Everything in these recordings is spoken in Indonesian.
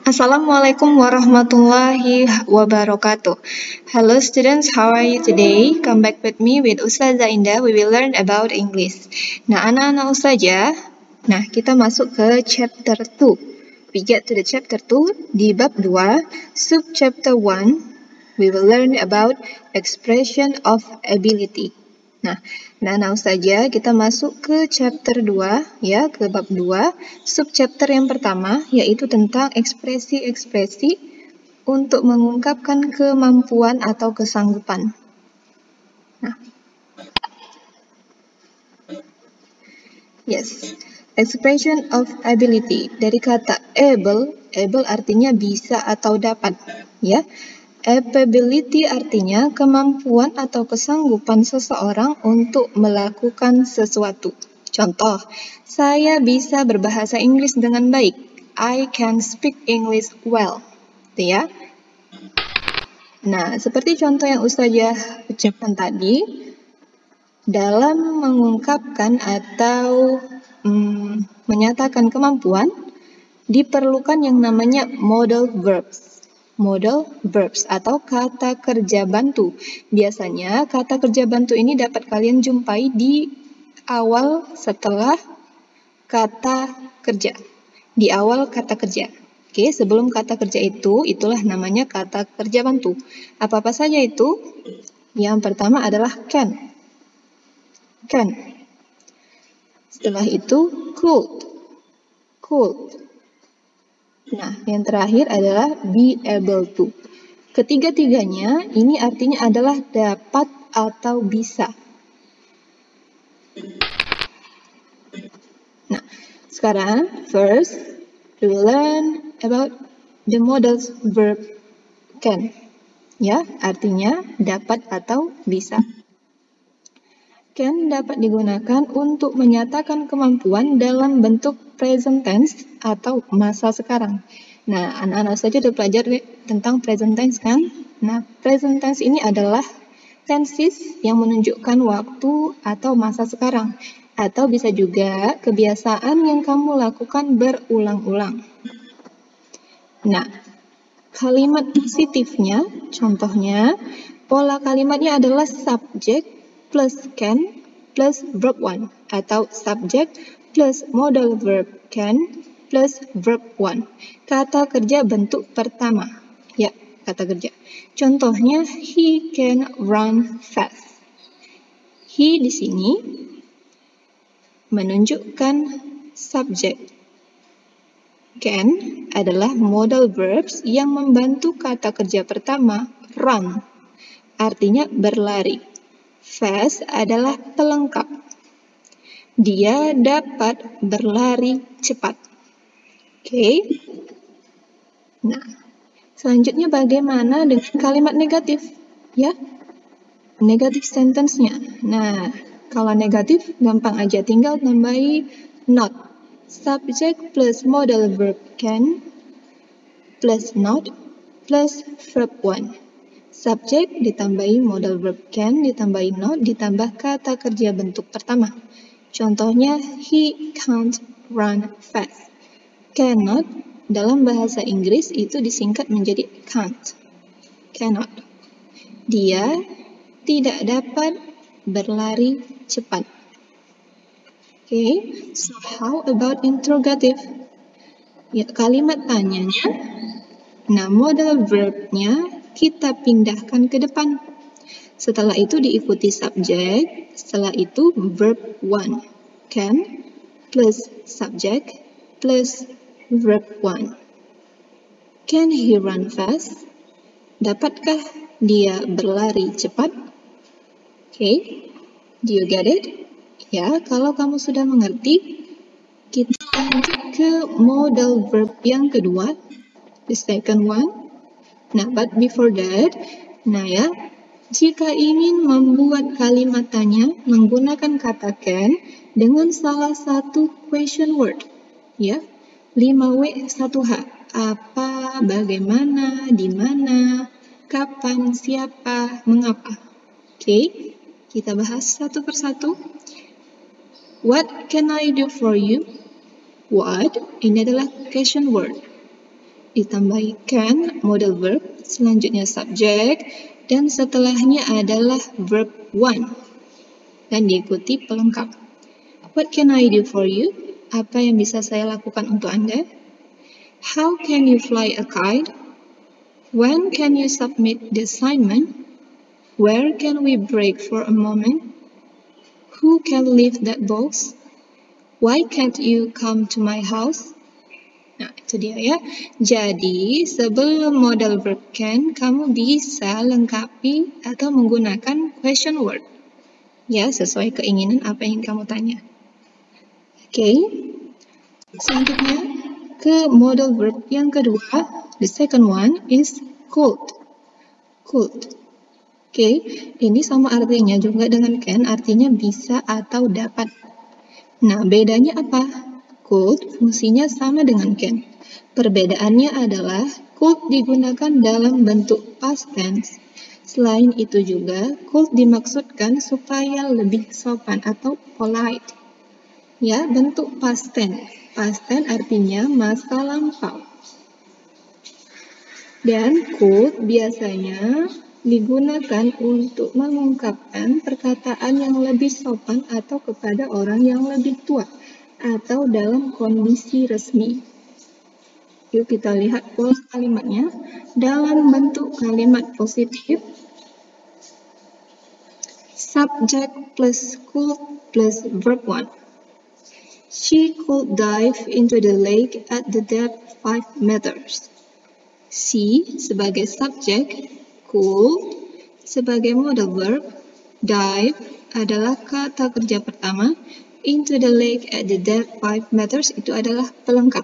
Assalamualaikum warahmatullahi wabarakatuh. Hello students, how are you today? Come back with me with Ustazah Indah. We will learn about English. Nah, anak-anak Ustazah, kita masuk ke chapter 2. We get to the chapter 2 di bab 2, sub chapter 1. We will learn about expression of ability. Nah, anak-anak Ustazah, kita masuk ke chapter 2, ya, ke bab 2, subchapter yang pertama, yaitu tentang ekspresi-ekspresi untuk mengungkapkan kemampuan atau kesanggupan. Nah, yes, expression of ability, dari kata able artinya bisa atau dapat, ya. Ability artinya kemampuan atau kesanggupan seseorang untuk melakukan sesuatu. Contoh, saya bisa berbahasa Inggris dengan baik. I can speak English well. Itu ya. Nah, seperti contoh yang Ustazah ucapkan tadi, dalam mengungkapkan atau menyatakan kemampuan, diperlukan yang namanya modal verbs. Modal verbs atau kata kerja bantu. Biasanya kata kerja bantu ini dapat kalian jumpai di awal setelah kata kerja. Di awal kata kerja. Oke, sebelum kata kerja itulah namanya kata kerja bantu. Apa-apa saja itu? Yang pertama adalah can. Can. Setelah itu could. Could. Nah, yang terakhir adalah be able to. Ketiga-tiganya ini artinya adalah dapat atau bisa. Nah, sekarang first we will learn about the modal verb can. Ya, artinya dapat atau bisa. Can dapat digunakan untuk menyatakan kemampuan dalam bentuk present tense atau masa sekarang. Nah, anak-anak saja udah belajar tentang present tense kan? Nah, present tense ini adalah tenses yang menunjukkan waktu atau masa sekarang. Atau bisa juga kebiasaan yang kamu lakukan berulang-ulang. Nah, kalimat positifnya, contohnya, pola kalimatnya adalah subject plus can plus verb 1 atau subject plus modal verb can plus verb 1. Kata kerja bentuk pertama. Ya, kata kerja. Contohnya, he can run fast. He di sini menunjukkan subject. Can adalah modal verbs yang membantu kata kerja pertama, run. Artinya berlari. Fast adalah pelengkap. Dia dapat berlari cepat. Oke. Nah, selanjutnya bagaimana dengan kalimat negatif? Ya, negatif sentence-nya. Nah, kalau negatif gampang aja, tinggal tambahi not. Subject plus modal verb can plus not plus verb 1. Subject ditambahi modal verb can, ditambahi not, ditambah kata kerja bentuk pertama. Contohnya, he can't run fast. Cannot dalam bahasa Inggris itu disingkat menjadi can't. Cannot. Dia tidak dapat berlari cepat. Okay, so how about interrogative? Ya, kalimat tanyanya. Nah, modal verbnya kita pindahkan ke depan. Setelah itu diikuti subject, setelah itu verb 1. Can plus subject plus verb 1. Can he run fast? Dapatkah dia berlari cepat? Okay, do you get it? Ya, kalau kamu sudah mengerti, kita lanjut ke modal verb yang kedua, the second one. Nah, but before that, jika ingin membuat kalimat tanya menggunakan kata can dengan salah satu question word, ya, 5W 1H. Apa, bagaimana, di mana, kapan, siapa, mengapa. Oke, kita bahas satu persatu. What can I do for you? What, ini adalah question word. ditambahi can, modal verb, selanjutnya subject, dan setelahnya adalah verb one, dan diikuti pelengkap. What can I do for you? Apa yang bisa saya lakukan untuk Anda? How can you fly a kite? When can you submit the assignment? Where can we break for a moment? Who can lift that box? Why can't you come to my house? Nah, itu dia ya. Jadi, sebelum modal verb can, kamu bisa lengkapi atau menggunakan question word. Ya, sesuai keinginan apa yang kamu tanya. Oke. Selanjutnya, ke modal verb yang kedua. The second one is could. Could. Oke, ini sama artinya juga dengan can, artinya bisa atau dapat. Nah, bedanya apa? Could fungsinya sama dengan can. Perbedaannya adalah could digunakan dalam bentuk past tense. Selain itu juga, could dimaksudkan supaya lebih sopan atau polite. Ya, bentuk past tense. Past tense artinya masa lampau. Dan could biasanya digunakan untuk mengungkapkan perkataan yang lebih sopan atau kepada orang yang lebih tua atau dalam kondisi resmi. Yuk kita lihat pola kalimatnya. Dalam bentuk kalimat positif, subject plus could plus verb 1. She could dive into the lake at the depth 5 meters. She sebagai subjek, could sebagai modal verb, dive adalah kata kerja pertama, into the lake at the depth 5 meters itu adalah pelengkap.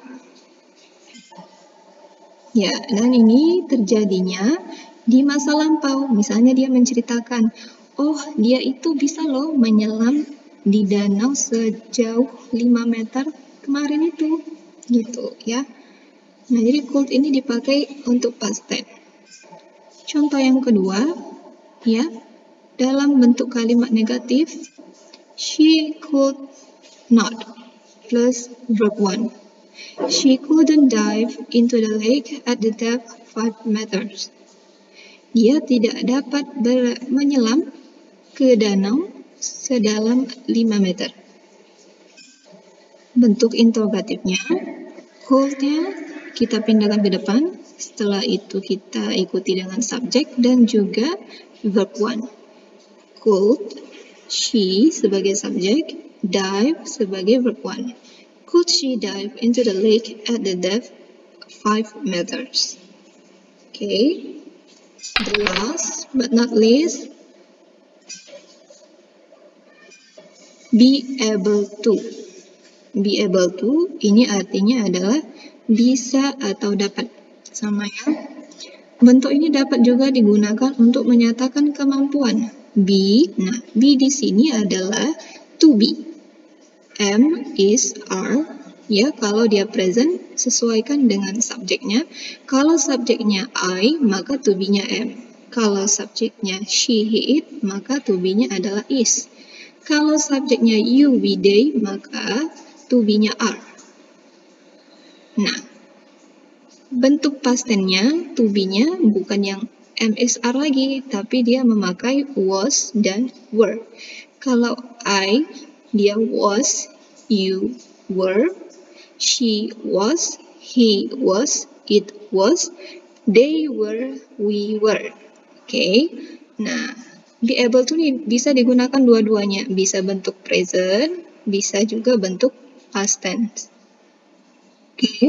Ya, dan ini terjadinya di masa lampau. Misalnya dia menceritakan, oh dia itu bisa loh menyelam di danau sejauh 5 meter kemarin itu, gitu ya. Nah, jadi could ini dipakai untuk past tense. Contoh yang kedua, ya, dalam bentuk kalimat negatif, she could not plus verb 1. She couldn't dive into the lake at the depth 5 meters. Dia tidak dapat menyelam ke danau sedalam 5 meter. Bentuk interrogatifnya, could-nya kita pindahkan ke depan, setelah itu kita ikuti dengan subjek dan juga verb 1. Could, she sebagai subjek, dive sebagai verb 1. Could she dive into the lake at the depth 5 meters? Okay. The last but not least, be able to. Be able to, ini artinya adalah bisa atau dapat. Sama ya. Bentuk ini dapat juga digunakan untuk menyatakan kemampuan. Be, nah, be di sini adalah to be. Am, is, are. Ya, kalau dia present, sesuaikan dengan subjeknya. Kalau subjeknya I, maka to be-nya am. Kalau subjeknya she, he, it, maka to be-nya adalah is. Kalau subjeknya you, we, they, maka to be-nya are. Nah, bentuk past tense-nya, to be-nya bukan yang am, is, are lagi, tapi dia memakai was dan were. Kalau I, dia was, you were, she was, he was, it was, they were, we were. Oke. Nah, be able to bisa digunakan dua-duanya. Bisa bentuk present, bisa juga bentuk past tense. Oke.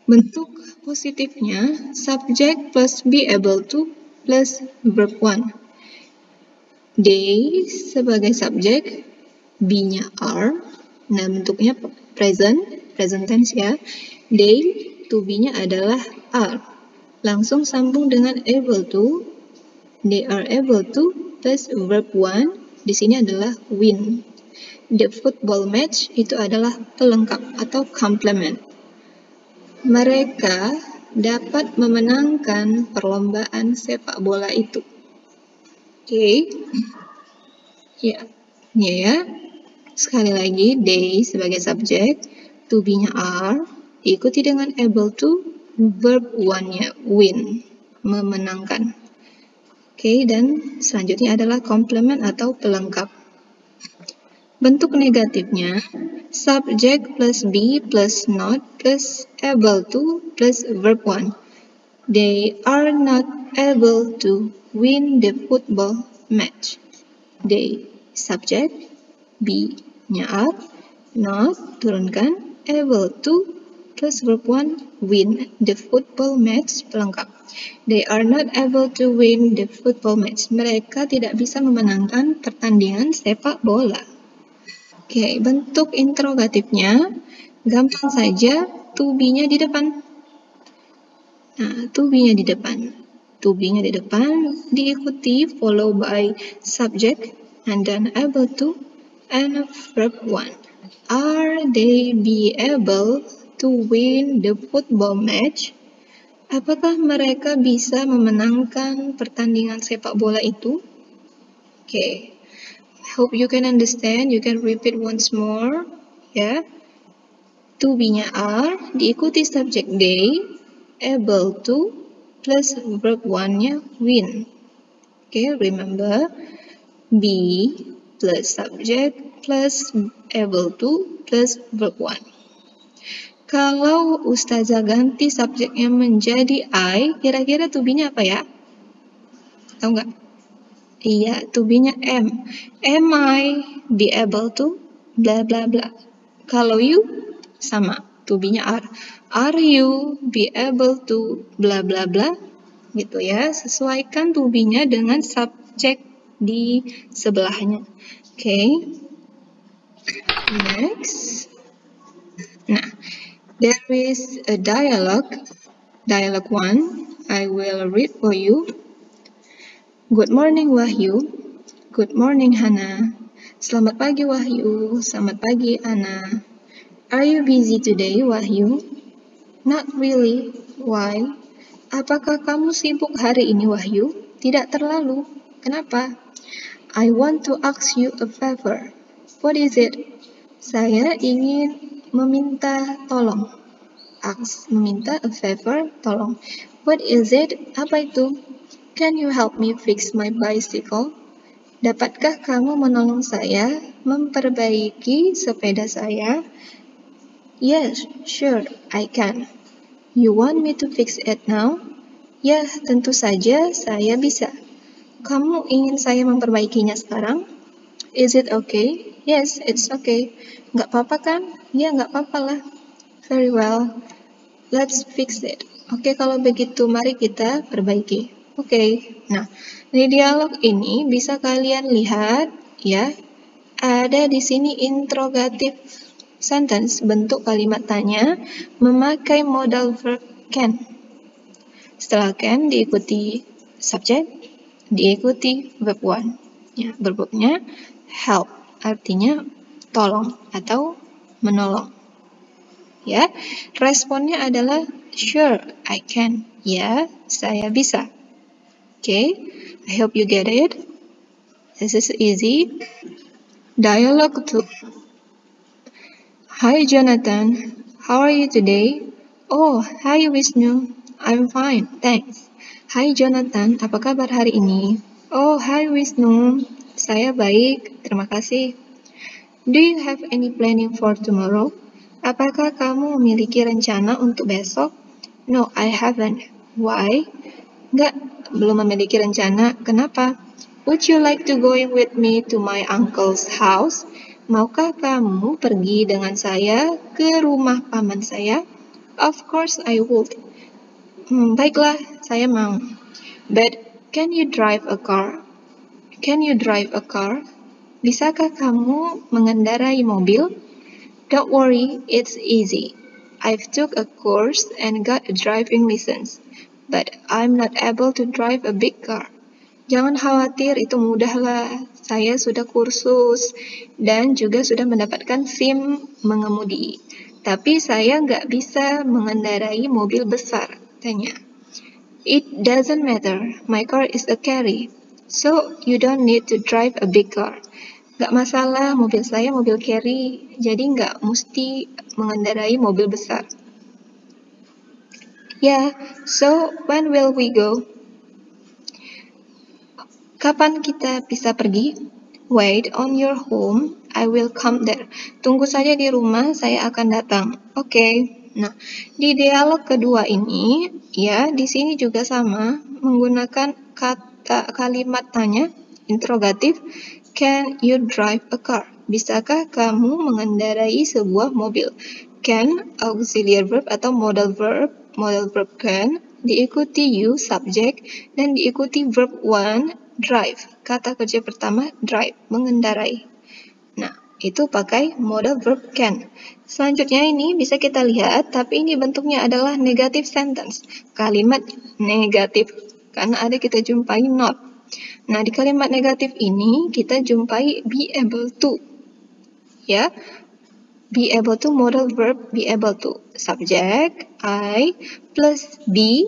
Bentuk positifnya, subject plus be able to plus verb 1. They sebagai subjek, be-nya are. Nah, bentuknya present tense ya. They, to be-nya adalah are. Langsung sambung dengan able to. They are able to plus verb 1. Di sini adalah win. The football match itu adalah pelengkap atau complement. Mereka dapat memenangkan perlombaan sepak bola itu. Oke. Ya. Ya. Sekali lagi, they sebagai subjek, to be-nya are, diikuti dengan able to, verb one-nya, win, memenangkan. Oke, dan selanjutnya adalah komplement atau pelengkap. Bentuk negatifnya, subject plus be plus not plus able to plus verb one. They are not able to win the football match. They, subject, be-nya are, not, turunkan, able to, plus verb one, win the football match, pelengkap. They are not able to win the football match. Mereka tidak bisa memenangkan pertandingan sepak bola. Oke, bentuk interrogatifnya gampang saja, to be-nya di depan. Nah, to be-nya di depan. To be-nya di depan diikuti follow by subject and then able to and verb one. Are they be able to win the football match? Apakah mereka bisa memenangkan pertandingan sepak bola itu? Okay. Hope you can understand. You can repeat once more. Ya. To be-nya are, diikuti subject they, able to, plus verb one-nya win. Okay, remember. Be plus subject plus able to plus verb one. Kalau Ustazah ganti subjeknya menjadi I, kira-kira to be-nya apa ya? Tahu nggak? Iya, to be-nya am. Am I be able to bla bla bla. Kalau you, sama. To be-nya are. Are you be able to bla bla bla? Gitu ya. Sesuaikan to be-nya dengan subjek di sebelahnya. Okay. Next. Nah, there is a dialogue. Dialogue 1. I will read for you. Good morning, Wahyu. Good morning, Hana. Selamat pagi, Wahyu. Selamat pagi, Ana. Are you busy today, Wahyu? Not really. Why? Apakah kamu sibuk hari ini, Wahyu? Tidak terlalu. Kenapa? I want to ask you a favor. What is it? Saya ingin meminta tolong. Ask, meminta, a favor, tolong. What is it? Apa itu? Can you help me fix my bicycle? Dapatkah kamu menolong saya memperbaiki sepeda saya? Yes, sure, I can. You want me to fix it now? Ya, tentu saja saya bisa. Kamu ingin saya memperbaikinya sekarang? Is it okay? Yes, it's okay. Nggak apa-apa kan? Ya, nggak apa-apa lah. Very well. Let's fix it. Oke, kalau begitu mari kita perbaiki. Oke. Nah, di dialog ini bisa kalian lihat ya, ada di sini interrogative sentence, bentuk kalimat tanya memakai modal verb can. Setelah can diikuti subject, diikuti verb one. Ya, verbnya help, artinya tolong atau menolong. Ya, responnya adalah sure, I can. Ya, saya bisa. Okay, I hope you get it. This is easy. Dialogue 2. Hi Jonathan, how are you today? Oh, hi Wisnu. I'm fine, thanks. Hi Jonathan, apa kabar hari ini? Oh, hi Wisnu. Saya baik, terima kasih. Do you have any planning for tomorrow? Apakah kamu memiliki rencana untuk besok? No, I haven't. Why? Enggak, belum memiliki rencana. Kenapa? Would you like to go with me to my uncle's house? Maukah kamu pergi dengan saya ke rumah paman saya? Of course I would. Baiklah, saya mau. But can you drive a car? Can you drive a car? Bisakah kamu mengendarai mobil? Don't worry, it's easy. I've took a course and got a driving license, but I'm not able to drive a big car. Jangan khawatir, itu mudahlah. Saya sudah kursus dan juga sudah mendapatkan SIM mengemudi. Tapi saya nggak bisa mengendarai mobil besar, tanya. It doesn't matter, my car is a carry, so you don't need to drive a big car. Gak masalah, mobil saya mobil carry, jadi nggak mesti mengendarai mobil besar. Yeah, so when will we go? Kapan kita bisa pergi? Wait on your home, I will come there. Tunggu saja di rumah, saya akan datang. Oke. Nah, di dialog kedua ini, ya, di sini juga sama, menggunakan kalimat tanya, interrogatif. Can you drive a car? Bisakah kamu mengendarai sebuah mobil? Can, auxiliary verb atau modal verb can, diikuti you, subject, dan diikuti verb one, drive. Kata kerja pertama, drive, mengendarai. Nah, itu pakai modal verb can. Selanjutnya ini bisa kita lihat, tapi ini bentuknya adalah negative sentence. Kalimat negatif, karena ada kita jumpai not. Nah, di kalimat negatif ini kita jumpai be able to. Ya, be able to, modal verb be able to. Subject, I, plus be,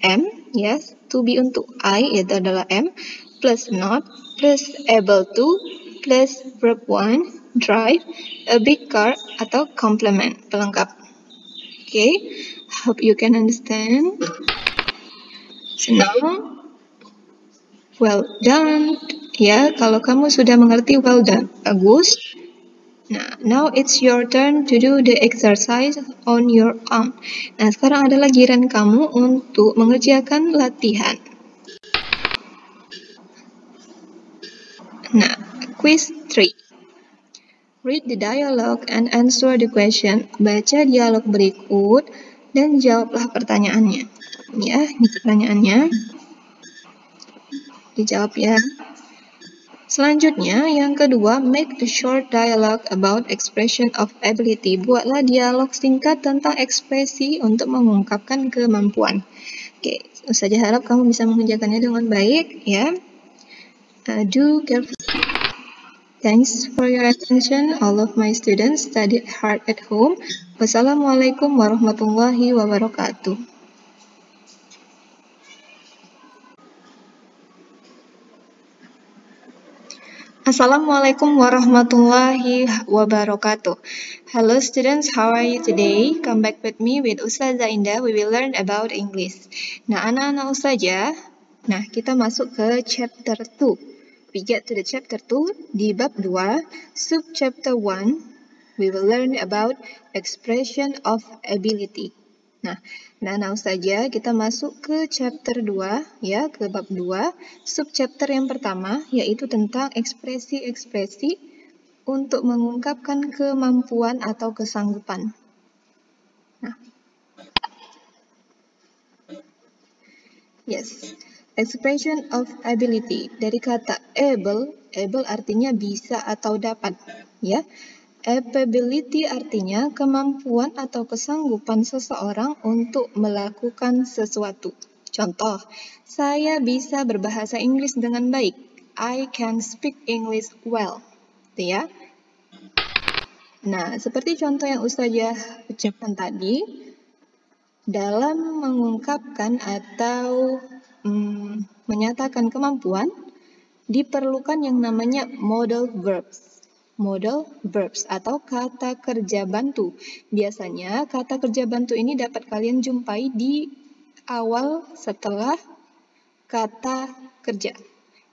am, yes, to be untuk I, itu adalah am, plus not, plus able to, plus verb one, drive, a big car, atau complement, pelengkap. Okay, hope you can understand. So now, well done. Ya, kalau kamu sudah mengerti, well done. Bagus. Nah, now it's your turn to do the exercise on your own. Nah, sekarang adalah giliran kamu untuk mengerjakan latihan. Nah, quiz 3. Read the dialogue and answer the question. Baca dialog berikut dan jawablah pertanyaannya. Ya, ini pertanyaannya. Dijawab ya. Selanjutnya, yang kedua, make a short dialogue about expression of ability. Buatlah dialog singkat tentang ekspresi untuk mengungkapkan kemampuan. Oke, saja harap kamu bisa mengerjakannya dengan baik, ya. Do careful. Thanks for your attention, all of my students. Study hard at home. Wassalamualaikum warahmatullahi wabarakatuh. Assalamualaikum warahmatullahi wabarakatuh. Hello students, how are you today? Come back with me with Ustazah Indah. We will learn about English. Nah, anak-anak Ustazah, nah kita masuk ke chapter 2. We get to the chapter 2 di bab 2, sub chapter 1. We will learn about expression of ability. Nah, anak-anak Ustazah, kita masuk ke chapter 2, ya, ke bab 2, subchapter yang pertama, yaitu tentang ekspresi-ekspresi untuk mengungkapkan kemampuan atau kesanggupan. Nah, yes, expression of ability, dari kata able artinya bisa atau dapat, ya. Ability artinya kemampuan atau kesanggupan seseorang untuk melakukan sesuatu. Contoh, saya bisa berbahasa Inggris dengan baik. I can speak English well. Itu ya. Nah, seperti contoh yang Ustazah ucapkan tadi, dalam mengungkapkan atau menyatakan kemampuan, diperlukan yang namanya modal verbs. Modal verbs atau kata kerja bantu. Biasanya kata kerja bantu ini dapat kalian jumpai di awal setelah kata kerja.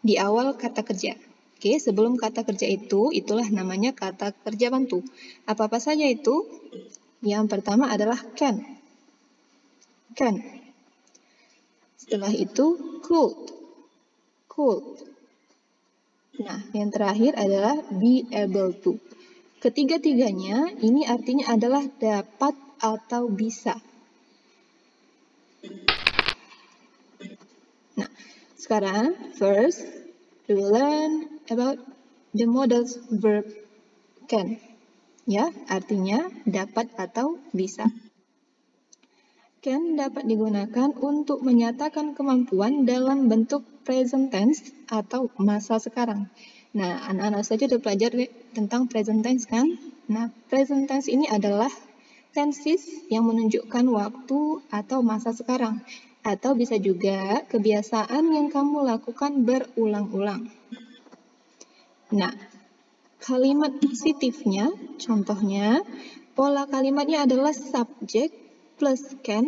Di awal kata kerja. Oke, sebelum kata kerja itu, itulah namanya kata kerja bantu. Apa-apa saja itu? Yang pertama adalah can. Can. Setelah itu could. Could. Nah, yang terakhir adalah be able to. Ketiga-tiganya ini artinya adalah dapat atau bisa. Nah, sekarang first we will learn about the modal verb can. Ya, artinya dapat atau bisa. Can dapat digunakan untuk menyatakan kemampuan dalam bentuk present tense atau masa sekarang. Nah, anak-anak saja sudah belajar tentang present tense kan? Nah, present tense ini adalah tenses yang menunjukkan waktu atau masa sekarang. Atau bisa juga kebiasaan yang kamu lakukan berulang-ulang. Nah, kalimat positifnya, contohnya, pola kalimatnya adalah subject plus can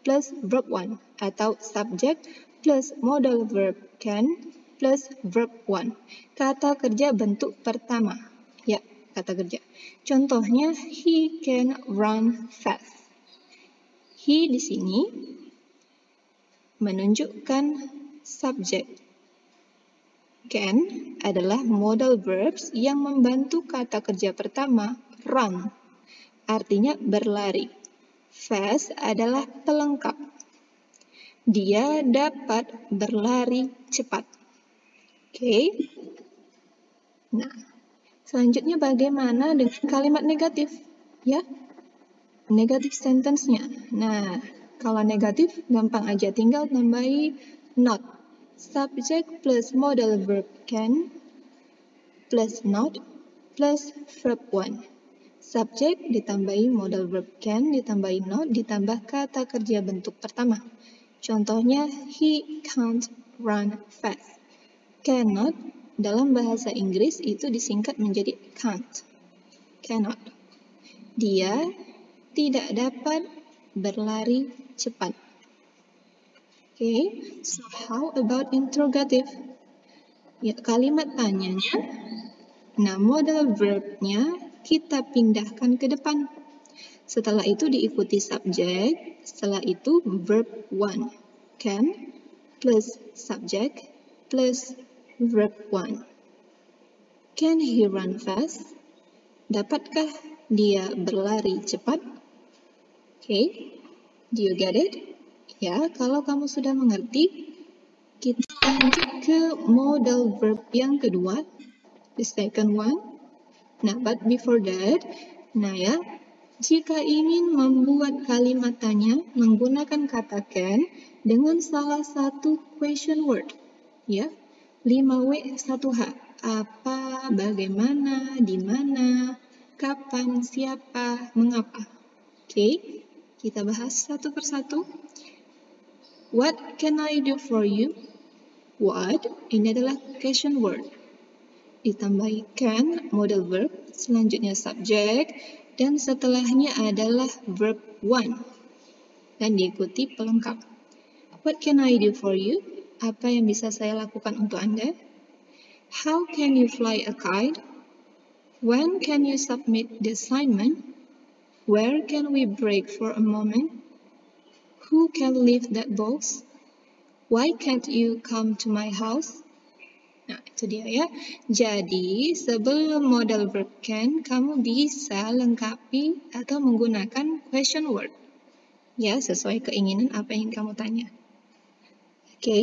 plus verb 1 atau subject plus modal verb can plus verb 1. Kata kerja bentuk pertama. Ya, kata kerja. Contohnya, he can run fast. He di sini menunjukkan subject. Can adalah modal verbs yang membantu kata kerja pertama, run. Artinya berlari. Fast adalah pelengkap. Dia dapat berlari cepat. Oke. Nah, selanjutnya bagaimana dengan kalimat negatif? Ya, negatif sentence-nya. Nah, kalau negatif gampang aja, tinggal tambahi not. Subject plus modal verb can plus not plus verb 1. Subject ditambahi modal verb can, ditambahi not, ditambah kata kerja bentuk pertama. Contohnya, he can't run fast. Cannot dalam bahasa Inggris itu disingkat menjadi can't. Cannot. Dia tidak dapat berlari cepat. Okay, so how about interrogative? Ya, kalimat tanyanya. Nah, modal verbnya kita pindahkan ke depan. Setelah itu diikuti subject, setelah itu verb 1. Can plus subject plus verb 1. Can he run fast? Dapatkah dia berlari cepat? Okay, do you get it? Ya, kalau kamu sudah mengerti, kita lanjut ke modal verb yang kedua, the second one. Nah, but before that, jika ingin membuat kalimat tanya menggunakan kata can dengan salah satu question word, ya, 5W 1H. Apa, bagaimana, di mana, kapan, siapa, mengapa. Oke, kita bahas satu persatu. What can I do for you? What, ini adalah question word. Ditambahi can, modal verb, selanjutnya subject, dan setelahnya adalah verb 1. Dan diikuti pelengkap. What can I do for you? Apa yang bisa saya lakukan untuk Anda? How can you fly a kite? When can you submit the assignment? Where can we break for a moment? Who can lift that box? Why can't you come to my house? Nah, itu dia ya. Jadi, sebelum modal verb can, kamu bisa lengkapi atau menggunakan question word. Ya, sesuai keinginan apa yang kamu tanya. Oke.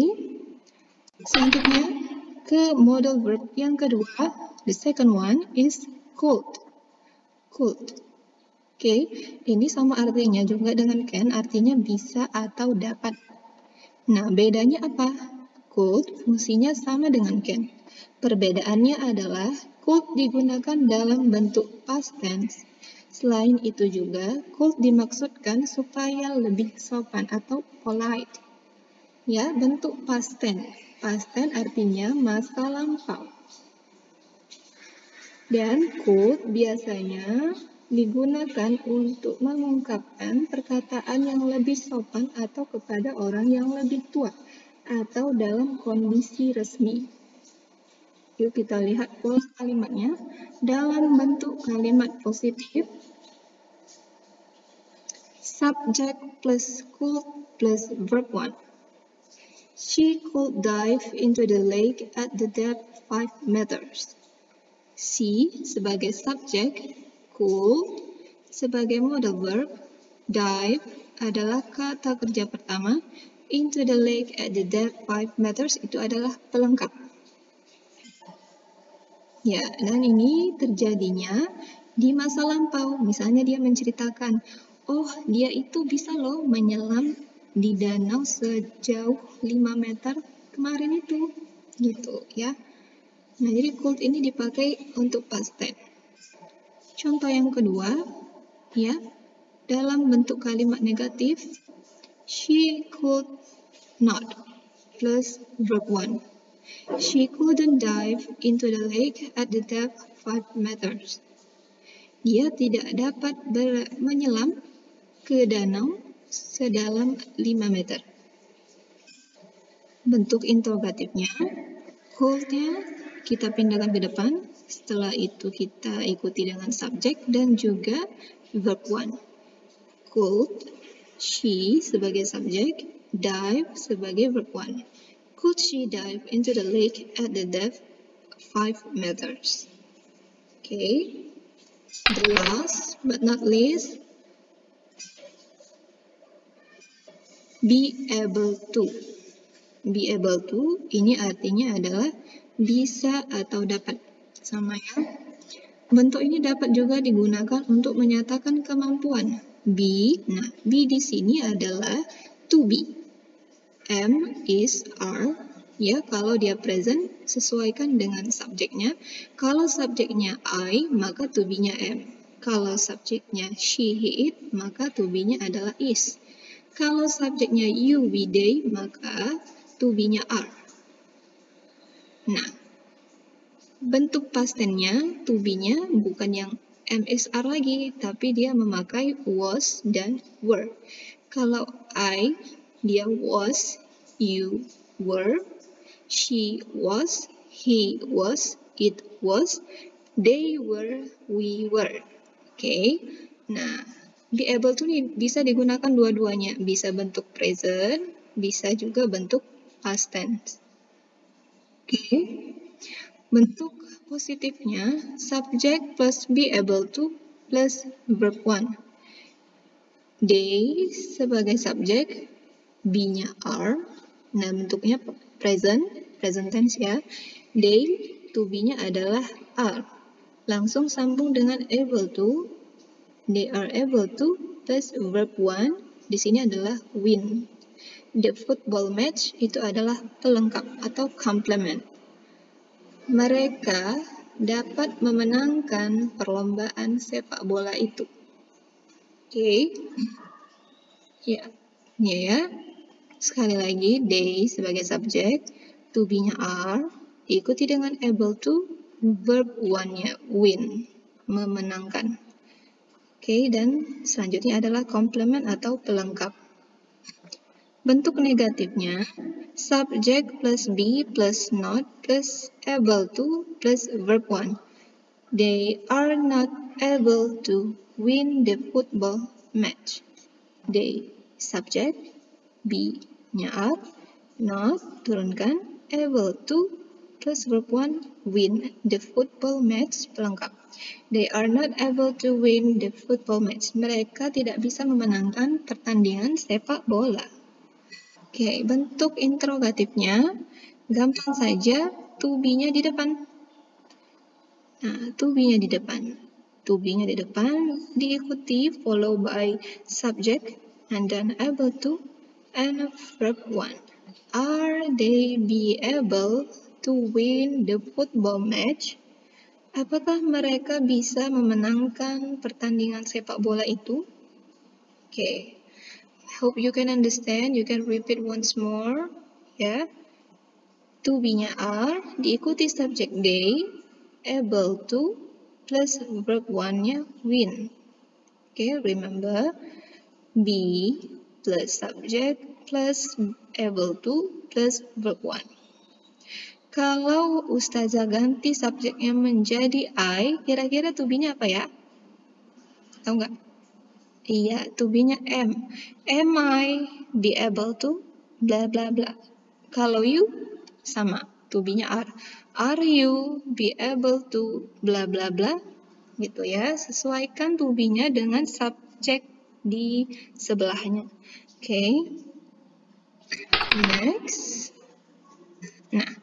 Selanjutnya, ke modal verb yang kedua. The second one is could. Could. Oke, ini sama artinya juga dengan can, artinya bisa atau dapat. Nah, bedanya apa? Could fungsinya sama dengan can. Perbedaannya adalah could digunakan dalam bentuk past tense. Selain itu juga, could dimaksudkan supaya lebih sopan atau polite. Ya, bentuk past tense. Past tense artinya masa lampau. Dan could biasanya digunakan untuk mengungkapkan perkataan yang lebih sopan atau kepada orang yang lebih tua atau dalam kondisi resmi. Yuk kita lihat pola kalimatnya. Dalam bentuk kalimat positif, subject plus could plus verb 1. She could dive into the lake at the depth 5 meters. She sebagai subjek, could sebagai modal verb, dive adalah kata kerja pertama, into the lake at the depth 5 meters itu adalah pelengkap. Ya, dan ini terjadinya di masa lampau. Misalnya dia menceritakan, oh dia itu bisa loh menyelam di danau sejauh 5 meter kemarin itu, gitu ya. Nah, jadi could ini dipakai untuk past tense. Contoh yang kedua, ya, dalam bentuk kalimat negatif, she could not plus verb 1. She couldn't dive into the lake at the depth 5 meters. Dia tidak dapat menyelam ke danau sedalam 5 meter. Bentuk interrogatifnya, could-nya kita pindahkan ke depan, setelah itu kita ikuti dengan subjek dan juga verb one. Could she sebagai subjek, dive sebagai verb one. Could she dive into the lake at the depth 5 meters? Okay. The last but not least, be able to. Be able to ini artinya adalah bisa atau dapat. Sama ya. Bentuk ini dapat juga digunakan untuk menyatakan kemampuan. Be, nah be di sini adalah to be. Am, is, are, ya kalau dia present sesuaikan dengan subjeknya. Kalau subjeknya I, maka to be-nya am. Kalau subjeknya she, he, it, maka to be-nya adalah is. Kalau subjeknya you, we, they, maka to be-nya are. Nah, bentuk past tense-nya, to be-nya bukan yang am, is, are lagi, tapi dia memakai was dan were. Kalau I, dia was, you were, she was, he was, it was, they were, we were. Oke. Nah, be able to nih bisa digunakan dua-duanya. Bisa bentuk present, bisa juga bentuk past tense. Oke. Bentuk positifnya, subject plus be able to plus verb one. They sebagai subjek, be-nya are. Nah, bentuknya present tense ya. They, to be-nya adalah are. Langsung sambung dengan able to. They are able to plus verb one. Di sini adalah win. The football match itu adalah pelengkap atau complement. Mereka dapat memenangkan perlombaan sepak bola itu. Oke. Ya, ya. Sekali lagi, they sebagai subjek, to be-nya are, diikuti dengan able to, verb one-nya win, memenangkan. Oke, dan selanjutnya adalah complement atau pelengkap. Bentuk negatifnya, subject plus be plus not plus able to plus verb one. They are not able to win the football match. They, subject, be-nya are, not, turunkan, able to, plus verb one, win the football match, pelengkap. They are not able to win the football match. Mereka tidak bisa memenangkan pertandingan sepak bola. Oke, bentuk interrogatifnya, gampang saja, to be-nya di depan. Nah, to be-nya di depan. To be-nya di depan, diikuti, follow by subject, and then able to, and verb one. Are they be able to win the football match? Apakah mereka bisa memenangkan pertandingan sepak bola itu? Okay. Hope you can understand. You can repeat once more. Ya. To be-nya are, diikuti subject they, able to, plus verb one-nya win. Okay, remember. Be plus subject plus able to plus verb one. Kalau Ustazah ganti subjeknya menjadi I, kira-kira to be-nya apa ya? Tahu nggak? Iya, to be-nya am. Am I be able to bla bla bla. Kalau you, sama. To be-nya are. Are you be able to bla bla bla? Gitu ya. Sesuaikan to be-nya dengan subjek di sebelahnya. Okay. Next. Nah,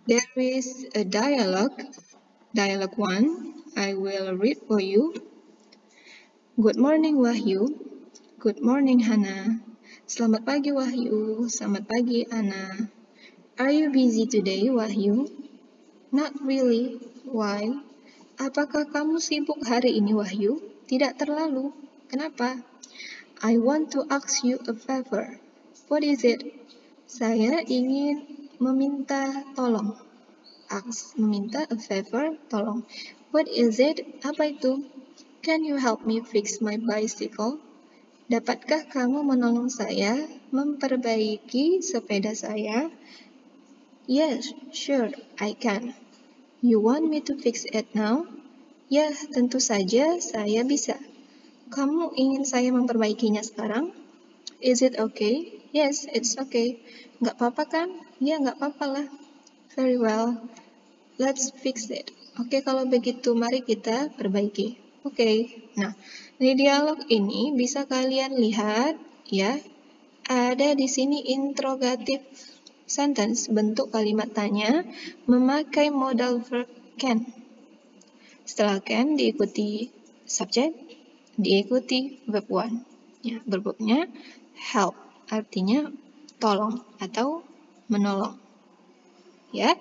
there is a dialogue 1. I will read for you. Good morning, Wahyu. Good morning, Hana. Selamat pagi, Wahyu. Selamat pagi, Ana. Are you busy today, Wahyu? Not really. Why? Apakah kamu sibuk hari ini, Wahyu? Tidak terlalu. Kenapa? I want to ask you a favor. What is it? Saya ingin meminta tolong. Ask, meminta, a favor, tolong. What is it? Apa itu? Can you help me fix my bicycle? Dapatkah kamu menolong saya memperbaiki sepeda saya? Yes, sure, I can. You want me to fix it now? Ya, tentu saja saya bisa. Kamu ingin saya memperbaikinya sekarang? Is it okay? Yes, it's okay. Nggak apa-apa kan? Ya, nggak apa-apa lah. Very well. Let's fix it. Oke, kalau begitu mari kita perbaiki. Oke. Nah, di dialog ini bisa kalian lihat ya, ada di sini interrogative sentence, bentuk kalimat tanya memakai modal verb can. Setelah can diikuti subject, diikuti verb one. Ya, verbnya help, artinya tolong atau menolong. Ya,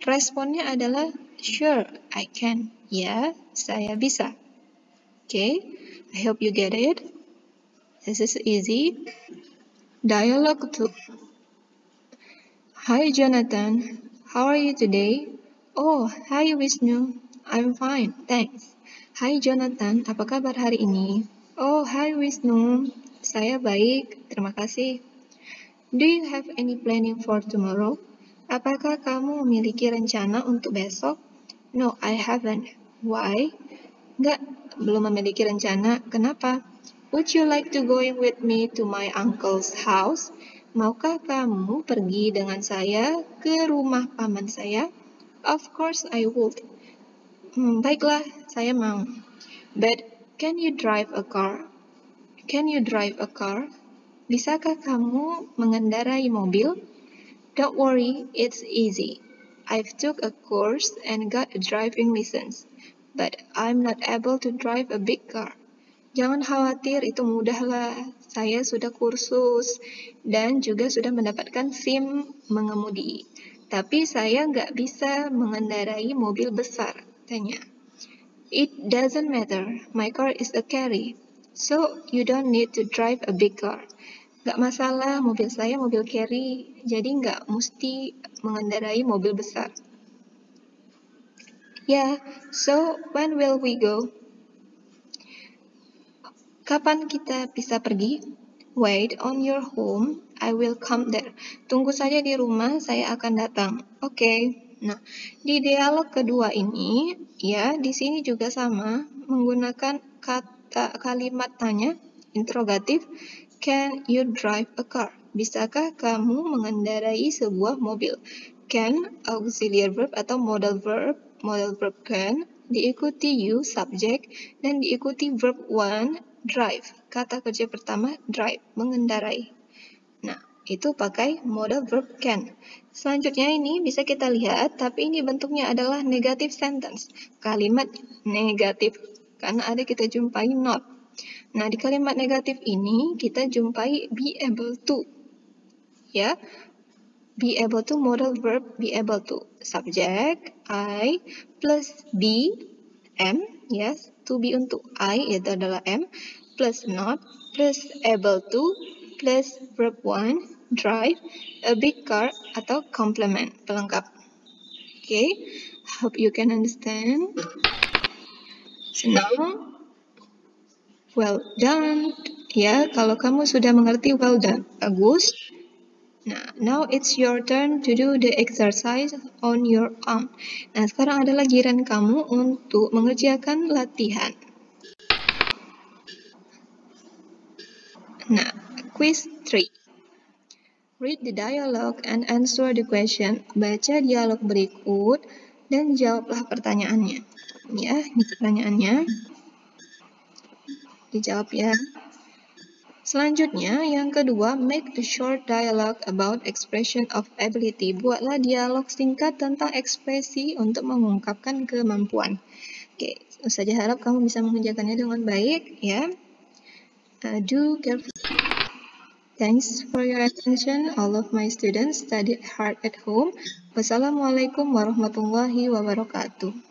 responnya adalah sure, I can. Ya, saya bisa. Okay, I hope you get it. This is easy. Dialogue 2. Hi Jonathan, how are you today? Oh, hi Wisnu. I'm fine, thanks. Hi Jonathan, apa kabar hari ini? Oh, hi Wisnu. Saya baik, terima kasih. Do you have any planning for tomorrow? Apakah kamu memiliki rencana untuk besok? No, I haven't. Why? Enggak, belum memiliki rencana. Kenapa? Would you like to go with me to my uncle's house? Maukah kamu pergi dengan saya ke rumah paman saya? Of course I would. Baiklah, saya mau. But can you drive a car? Can you drive a car? Bisakah kamu mengendarai mobil? Don't worry, it's easy. I've took a course and got a driving license, but I'm not able to drive a big car. Jangan khawatir, itu mudahlah. Saya sudah kursus dan juga sudah mendapatkan SIM mengemudi. Tapi saya nggak bisa mengendarai mobil besar, katanya. It doesn't matter, my car is a carry, so you don't need to drive a big car. Gak masalah, mobil saya mobil carry, jadi nggak mesti mengendarai mobil besar. Yeah, so when will we go? Kapan kita bisa pergi? Wait on your home, I will come there. Tunggu saja di rumah, saya akan datang. Oke. Nah, di dialog kedua ini, ya, di sini juga sama, menggunakan kalimat tanya, interrogatif. Can you drive a car? Bisakah kamu mengendarai sebuah mobil? Can, auxiliary verb atau modal verb can, diikuti you, subject, dan diikuti verb one, drive. Kata kerja pertama, drive, mengendarai. Nah, itu pakai modal verb can. Selanjutnya ini bisa kita lihat, tapi ini bentuknya adalah negative sentence. Kalimat negatif, karena ada kita jumpai not. Nah, di kalimat negatif ini kita jumpai be able to. Ya, be able to, modal verb be able to. Subject, I, plus be, am, yes. To be untuk I, itu adalah am, plus not, plus able to, plus verb one, drive, a big car, atau complement, pelengkap. Okay, hope you can understand. So now, well done. Ya, kalau kamu sudah mengerti, well done. Bagus. Nah, now it's your turn to do the exercise on your own. Nah, sekarang adalah giliran kamu untuk mengerjakan latihan. Nah, quiz 3. Read the dialogue and answer the question. Baca dialog berikut dan jawablah pertanyaannya. Ya, ini pertanyaannya. Dijawab ya. Selanjutnya, yang kedua, make a short dialogue about expression of ability. Buatlah dialog singkat tentang ekspresi untuk mengungkapkan kemampuan. Oke, saja harap kamu bisa mengerjakannya dengan baik, ya. Do careful. Thanks for your attention. All of my students studied hard at home. Wassalamualaikum warahmatullahi wabarakatuh.